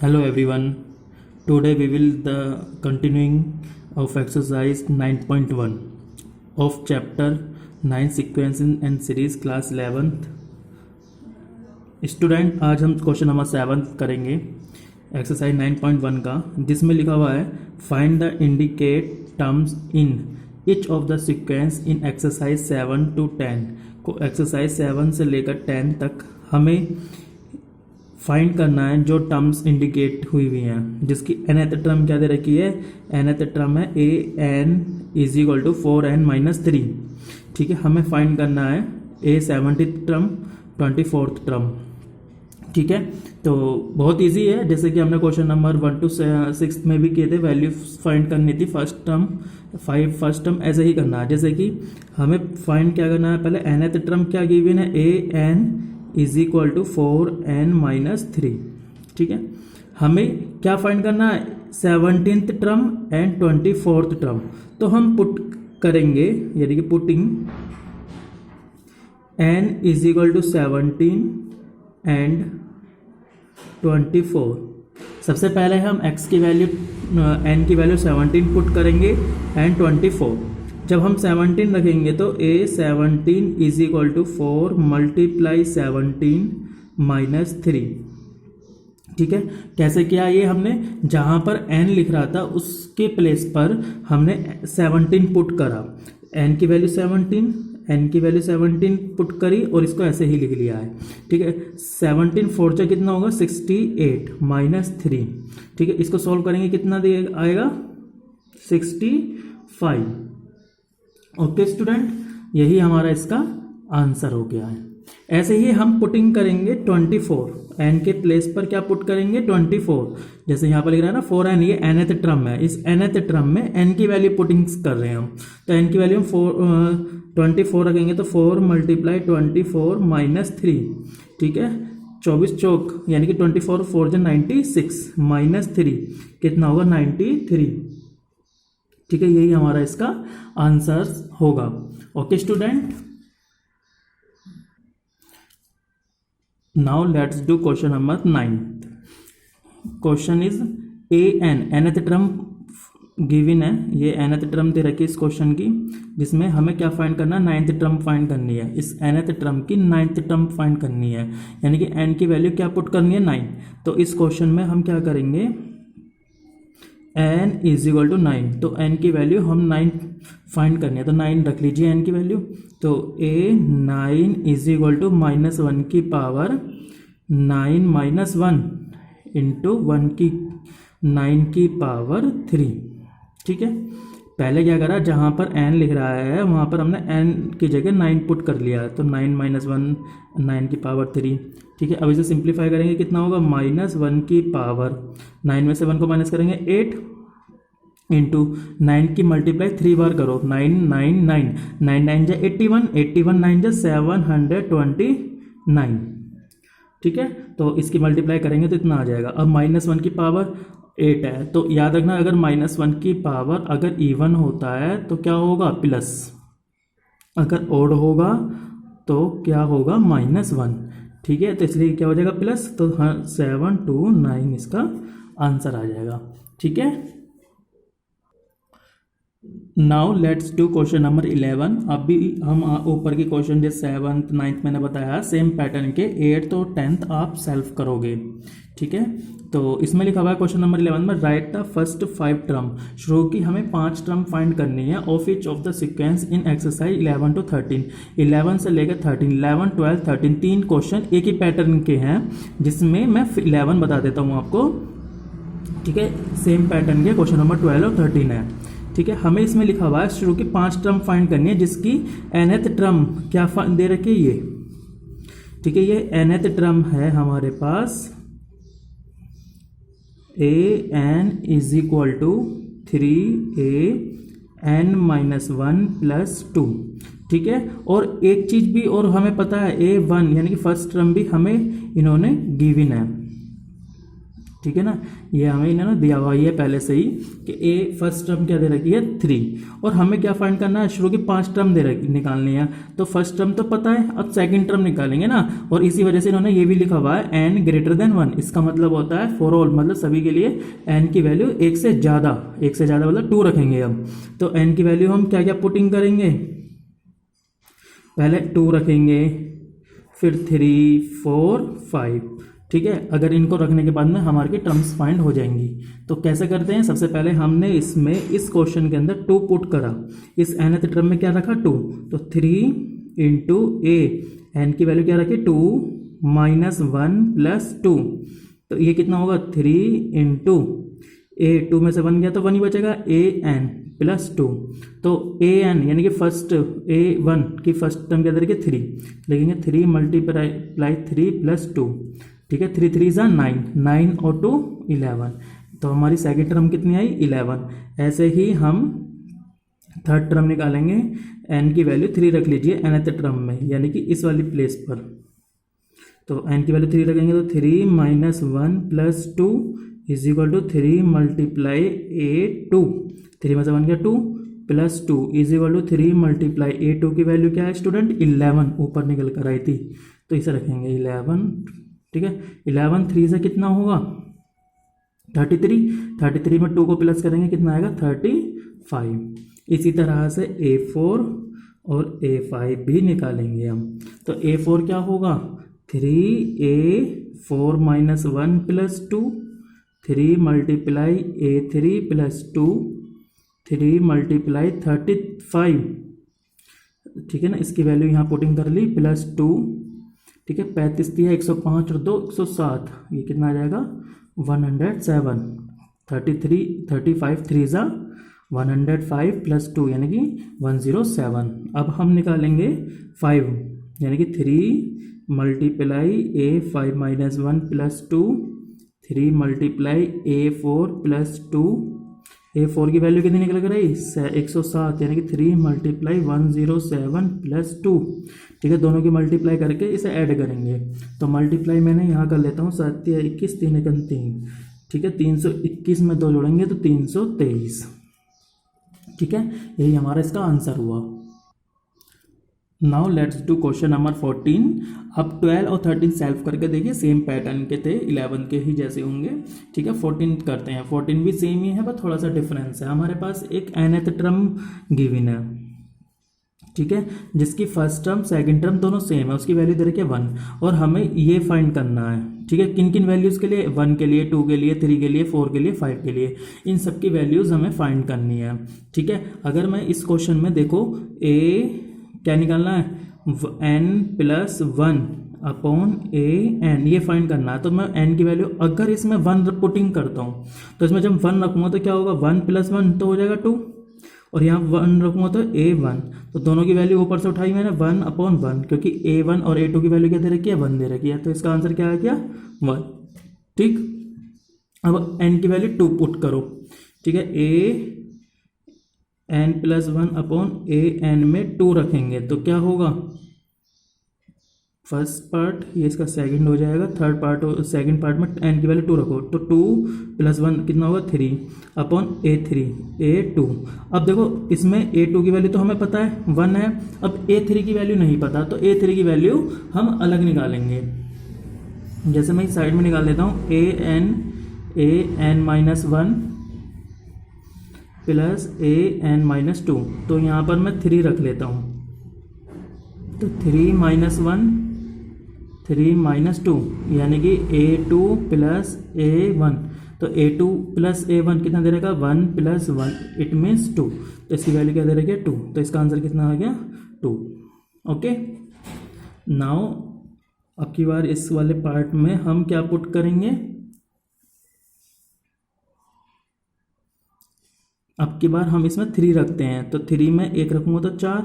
Hello everyone. Today we will the continuing of exercise 9.1 of chapter 9 sequencing and series class 11th. Student आज हम question number 7 करेंगे exercise 9.1 का, जिसमें लिखा हुआ है find the indicate terms in each of the sequence in exercise 7 to 10 को exercise 7 से लेकर 10 तक हमें फाइंड करना है जो टर्म्स इंडिकेट हुई हुई हैं, जिसकी nth टर्म क्या दे रखी है। nth टर्म है a n is equal to 4n-3। ठीक है, हमें फाइंड करना है a 70th term 24th term. ठीक है, तो बहुत इजी है, जैसे कि हमने क्वेश्चन नंबर 1 to 6 में भी किए थे। वैल्यू फाइंड करनी थी फर्स्ट टर्म ऐसे ही करना है। जैसे कि हमें फाइंड क्या करना है, पहले nth टर्म क्या गिवन है, a n is equal to 4n-3। ठीक है, हमें क्या फाइंड करना है, 17th term and 24th term. तो हम पुट करेंगे, यानी कि putting n is equal to 17 and 24। सबसे पहले हम x की वैल्यू n की वैल्यू 17 पुट करेंगे एंड 24। जब हम 17 रखेंगे तो a 17 is equal to 4 multiply 17 - 3। ठीक है, कैसे किया ये हमने, जहाँ पर n लिख रहा था उसके प्लेस पर हमने 17 पुट करा। n की वैल्यू 17 पुट करी और इसको ऐसे ही लिख लिया है। ठीक है, 17 4 जा कितना होगा, 68 - 3। ठीक है, इसको सॉल्व करेंगे, कितना आएगा, 65। ओके स्टूडेंट, यही हमारा इसका आंसर हो गया है। ऐसे ही हम पुटिंग करेंगे 24, n के प्लेस पर क्या पुट करेंगे, 24। जैसे यहाँ पर लिख रहा है ना 4n, ये nth टर्म है। इस nth टर्म में n की वैल्यू पुटिंग कर रहे हैं हम, तो n की वैल्यू हम 24 रखेंगे तो 4 मल्टीप्लाई 24 - 3। ठीक है, 24 चौक यानी कि 24 4 जा 96 - 3 कितना होगा, 93। ठीक है, यही हमारा इसका आंसर होगा। Okay student, now let's do question number 9। Question is an, nth term given है, ये nth टर्म दे रखी है इस क्वेश्चन की, जिसमें हमें क्या फाइंड करना है, 9th टर्म फाइंड करनी है। इस nth टर्म की 9th टर्म फाइंड करनी है, यानी कि n की वैल्यू क्या पुट करनी है, 9। तो इस क्वेश्चन में हम क्या करेंगे, n इज इक्वल टू 9, तो n की वैल्यू हम 9 फाइंड करनी है, तो 9 रख लीजिए n की वैल्यू। तो a 9 इज इक्वल टू -1 की पावर 9 - 1 इंटू 9 की पावर 3। ठीक है, पहले क्या करा, जहाँ पर n लिख रहा है वहाँ पर हमने n की जगह 9 पुट कर लिया, तो 9 - 1 9 की पावर 3। ठीक है, अब इसे सिंप्लीफाई करेंगे, कितना होगा, -1 की पावर 9 में से 1 को माइनस करेंगे 8 इंटू 9 की मल्टीप्लाई 3 बार करो, 9 9 9 9 9 जा 81 81 9 जा 729। ठीक है, तो इसकी मल्टीप्लाई करेंगे तो इतना आ जाएगा। अब -1 की पावर 8 है, तो याद रखना अगर -1 की पावर अगर इवन होता है तो क्या होगा, प्लस, अगर ओड होगा तो क्या होगा, -1। ठीक है, तो इसलिए क्या हो जाएगा, प्लस, तो 729 इसका आंसर आ जाएगा। ठीक है, now let's do question number 11। अभी हम ऊपर की क्वेश्चन जो 7th 9th मैंने बताया, सेम पैटर्न के 8th और 10th आप सेल्फ करोगे। ठीक है, तो इसमें लिखा हुआ है क्वेश्चन नंबर 11 में, राइट द फर्स्ट 5 टर्म। शुरू की हमें 5 टर्म फाइंड करनी है of each of the sequence in exercise 11 to 13। 11 से लेकर 13, 11 12 13 तीन क्वेश्चन एक ही पैटर्न के हैं, जिसमें मैं 11 बता देता हूँ आपको। ठीक है, सेम पैटर्न के क्वेश्चन नंबर 12 और 13 है। ठीक है, हमें इसमें लिखा हुआ है शुरू की 5 टर्म फाइंड करनी है, जिसकी nth टर्म क्या दे रखी है, ये। ठीक है, ये nth टर्म है हमारे पास, a n is equal to 3a n - 1 + 2। ठीक है, और एक चीज भी और हमें पता है, a1 यानी कि फर्स्ट टर्म भी हमें इन्होंने गिवन है। ठीक है ना। ये हमें इन्होंने दिया हुआ है पहले से ही कि ए फर्स्ट टर्म क्या दे रखी है 3, और हमें क्या फाइंड करना है, शुरू की 5 टर्म दे रखी निकालनी है। तो फर्स्ट टर्म तो पता है, अब सेकंड टर्म निकालेंगे ना। और इसी वजह से इन्होंने ये भी लिखा हुआ है एन ग्रेटर देन 1। इसका मतलब होता है फॉर ऑल, मतलब सभी के लिए एन की वैल्यू एक से ज़्यादा मतलब 2 रखेंगे हम। तो एन की वैल्यू हम क्या क्या पुटिंग करेंगे, पहले 2 रखेंगे, फिर 3, 4, 5, ठीक है। अगर इनको रखने के बाद में हमारे टर्म्स फाइंड हो जाएंगी। तो कैसे करते हैं, सबसे पहले हमने इसमें इस क्वेश्चन के अंदर 2 पुट करा, इस nth टर्म में क्या रखा 2, तो 3 इंटू ए, एन की वैल्यू क्या रखी 2 माइनस 1 प्लस 2, तो ये कितना होगा 3 इंटू ए, 2 में से 1 गया तो 1 ही बचेगा, ए एन प्लस 2। तो ए एन यानी कि फर्स्ट ए 1 की फर्स्ट टर्म क्या करेंगे 3 लिखेंगे, 3 मल्टीप्लाई 3 प्लस 2, ठीक है। 3 3 ज़ा 9, 9 और 2 11, तो हमारी सेकंड टर्म कितनी आई 11। ऐसे ही हम थर्ड टर्म निकालेंगे, एन की वैल्यू 3 रख लीजिए nth टर्म में, यानी कि इस वाली प्लेस पर। तो एन की वैल्यू 3 रखेंगे तो 3 minus 1 plus 2 is equal to 3 multiply a 2, 3 में से 1 गया 2 plus 2 is equal to 3 multiply a 2 की वैल्यू क्या है स्टूडेंट 11, ऊपर निकल कर आई थी, तो इसे रखेंगे 11, ठीक है। 11 3 से कितना होगा 33, 33 में 2 को प्लस करेंगे कितना आएगा 35। इसी तरह से A4 और A5 भी निकालेंगे हम। तो A4 क्या होगा 3A4 minus 1 plus 2, 3 multiply A3 plus 2, 3 multiply 35, ठीक है ना। इसकी वैल्यू यहाँ पुटिंग कर ली प्लस 2, ठीक है। 35 दिया 105 और 2 107, ये कितना आ जाएगा 107। 33 35 3 ज़ा 105 प्लस 2 यानी कि 107। अब हम निकालेंगे 5, यानी कि 3 multiply A5 minus 1 plus 2, 3 multiply A4 plus 2, A4 की वैल्यू कितनी निकल कर आई 107, यानी कि 3 मल्टीप्लाई 107 प्लस 2, ठीक है। दोनों की मल्टीप्लाई करके इसे ऐड करेंगे। तो मल्टीप्लाई मैंने यहाँ कर लेता हूँ 7 21 3 3, ठीक है। 321 में 2 जोड़ेंगे तो 323, ठीक है। यही हमारा इसका आंसर हुआ। Now let's do question number 14। अब 12 और 13 सॉल्व करके देखिए, सेम पैटर्न के थे, 11 के ही जैसे होंगे, ठीक है। 14 करते हैं, 14 भी सेम ही है पर थोड़ा सा डिफरेंस है। हमारे पास एक nth टर्म गिवन है, ठीक है, जिसकी फर्स्ट टर्म सेकंड टर्म दोनों सेम है, उसकी वैल्यू दे रखी है 1, और हमें ये फाइंड करना है, ठीक है। किन किन वैल्यूज़ के लिए 1 के लिए, 2 के लिए, 3 के लिए, 4 के लिए, 5 के लिए, इन सब की वैल्यूज़ हमें फाइंड करनी है, ठीक है। अगर मैं इस क्वेश्चन में देखो ए क्या निकालना है n plus 1 upon A N, ये फाइंड करना है। तो मैं n की वैल्यू अगर इसमें 1 पुटिंग करता हूँ तो इसमें जब 1 रखूँगा तो क्या होगा 1 प्लस 1 तो हो जाएगा 2, और यहाँ 1 रखूँगा तो A1, तो दोनों की वैल्यू ऊपर से उठाई मैंने 1 अपॉन 1, क्योंकि A1 और A2 की वैल्यू क्या दे रखी है 1 दे रखी है, तो इसका आंसर क्या आ गया 1, ठीक। अब n की वैल्यू 2 पुट करो, ठीक है। n प्लस 1 अपॉन an में 2 रखेंगे तो क्या होगा, फर्स्ट पार्ट ये इसका सेकंड हो जाएगा, थर्ड पार्ट सेकंड पार्ट में n की वैल्यू 2 रखो तो 2 प्लस 1 कितना होगा 3 अपॉन A3 A2। अब देखो इसमें A2 की वैल्यू तो हमें पता है 1 है, अब A3 की वैल्यू नहीं पता, तो A3 की वैल्यू हम अलग निकालेंगे। जैसे मैं इस साइड में निकाल लेता हूँ an minus 1 plus an minus 2, तो यहाँ पर मैं 3 रख लेता हूँ, तो 3 माइनस 1 3 माइनस 2 यानी कि A2 प्लस A1, तो A2 प्लस A1 कितना दे रहेगा 1 प्लस 1 इट मीन्स 2, तो इसकी वैल्यू क्या दे रही है 2, तो इसका आंसर कितना आ गया 2, ओके। नाउ अब की बार इस वाले पार्ट में हम क्या पुट करेंगे, अब की बार हम इसमें 3 रखते हैं, तो 3 में 1 रखूँगा तो 4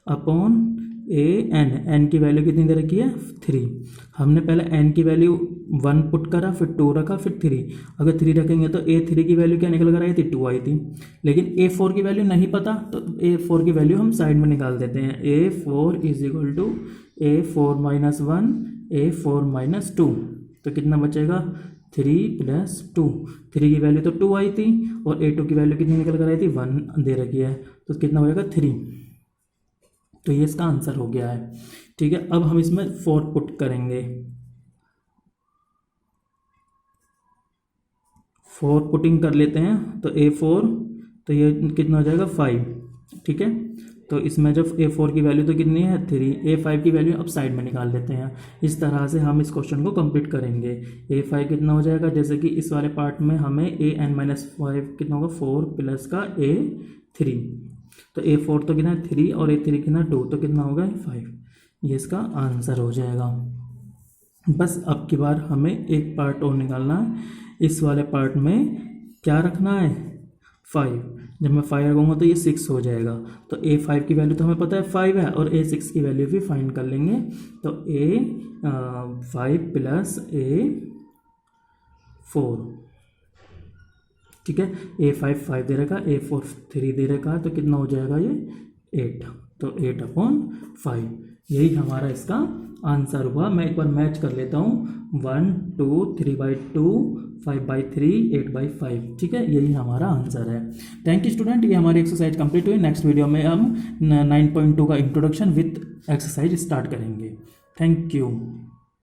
अपॉन an की वैल्यू कितनी दे रखी है 3। हमने पहले n की वैल्यू 1 पुट करा, फिर 2 रखा, फिर 3। अगर 3 रखेंगे तो A3 की वैल्यू क्या निकल कर आई थी 2 आई थी, लेकिन A4 की वैल्यू नहीं पता, तो A4 की वैल्यू हम साइड में निकाल देते हैं। A4 is equal to A4 minus 1 A4 minus 2, तो कितना बचेगा 3 + 2, 3 की वैल्यू तो 2 आई थी और A2 की वैल्यू कितनी निकल कर आई थी 1 दे रखी है, तो कितना हो जाएगा 3। तो ये इसका आंसर हो गया है। ठीक है, अब हम इसमें 4 पुट करेंगे, 4 पुटिंग कर लेते हैं। तो A4 तो ये कितना हो जाएगा 5। ठीक है, तो इसमें जब A4 की वैल्यू तो कितनी है 3, A5 की वैल्यू अब साइड में निकाल लेते हैं। इस तरह से हम इस क्वेश्चन को कंप्लीट करेंगे। A5 कितना हो जाएगा, जैसे कि इस वाले पार्ट में हमें an-5 कितना होगा 4 प्लस का A3, तो A4 तो कितना है 3 और A3 कितना 2, तो कितना होगा 5। ये इसका आंसर हो जाएगा। बस अब की बार हमें एक पार्ट और निकालना है। इस वाले पार्ट में क्या रखना है 5, जब मैं 5 रखूँगा तो ये 6 हो जाएगा। तो A5 की वैल्यू तो हमें पता है 5 है और A6 की वैल्यू भी फाइंड कर लेंगे। तो A5 प्लस A4, ठीक है, A5 5 दे रखा, A4 3 दे रखा है, तो कितना हो जाएगा ये 8। तो 8/5 यही हमारा इसका आंसर हुआ। मैं एक बार मैच कर लेता हूँ, 1 2 3/2 5/3 8/5। ठीक है, यही हमारा आंसर है। थैंक यू स्टूडेंट, ये हमारी एक्सरसाइज कंप्लीट हुई। नेक्स्ट वीडियो में हम 9.2 का इंट्रोडक्शन विथ एक्सरसाइज स्टार्ट करेंगे। Thank you.